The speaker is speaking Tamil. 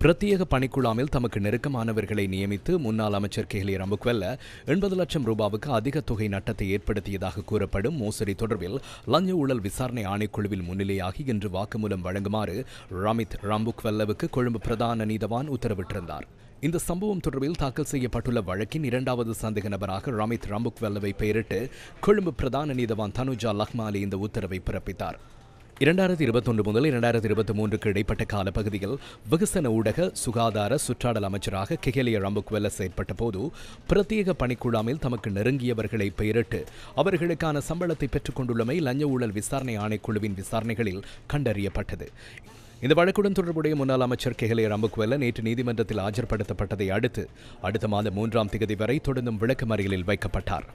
பிரத்யேக பணிக்குழாமில் தமக்கு நெருக்கமானவர்களை நியமித்து முன்னாள் அமைச்சர் கெஹலிய ரம்புக்வெல்ல 80 லட்சம் ரூபாவுக்கு அதிக தொகை நட்டத்தை ஏற்படுத்தியதாக கூறப்படும் மோசடி தொடர்பில் லஞ்ச ஊழல் விசாரணை ஆணைக்குழுவில் முன்னிலையாகி இன்று வாக்குமூலம் வழங்குமாறு ரமித் ரம்புக்வெல்லவுக்கு கொழும்பு பிரதான நீதவான் உத்தரவிட்டிருந்தார். இந்த சம்பவம் தொடர்பில் தாக்கல் செய்யப்பட்டுள்ள வழக்கின் இரண்டாவது சந்தேக நபராக ரமித் ரம்புக்வெல்லவை பெயரிட்டு கொழும்பு பிரதான நீதவான் தனுஜா லக்மாலி இந்த உத்தரவை பிறப்பித்தார். 2021 முதல் 2023க்கு இடைப்பட்ட காலப்பகுதியில் வெகுசன ஊடக சுகாதார சுற்றாடல் அமைச்சராக கெஹலிய ரம்புக்வெல்ல செயற்பட்ட போது பிரத்யேக பணிக்குழாமில் தமக்கு நெருங்கியவர்களை பெயரிட்டு அவர்களுக்கான சம்பளத்தை பெற்றுக் கொண்டுள்ளமை லஞ்ச ஊழல் விசாரணை ஆணைக்குழுவின் விசாரணைகளில் கண்டறியப்பட்டது. இந்த வழக்குடன் தொடர்புடைய முன்னாள் அமைச்சர் கெஹலிய ரம்புக்வெல்ல நேற்று நீதிமன்றத்தில் ஆஜர்படுத்தப்பட்டதை அடுத்து அடுத்த மாதம் 3ஆம் தேதி வரை தொடர்ந்தும் விளக்கமறியலில் வைக்கப்பட்டார்.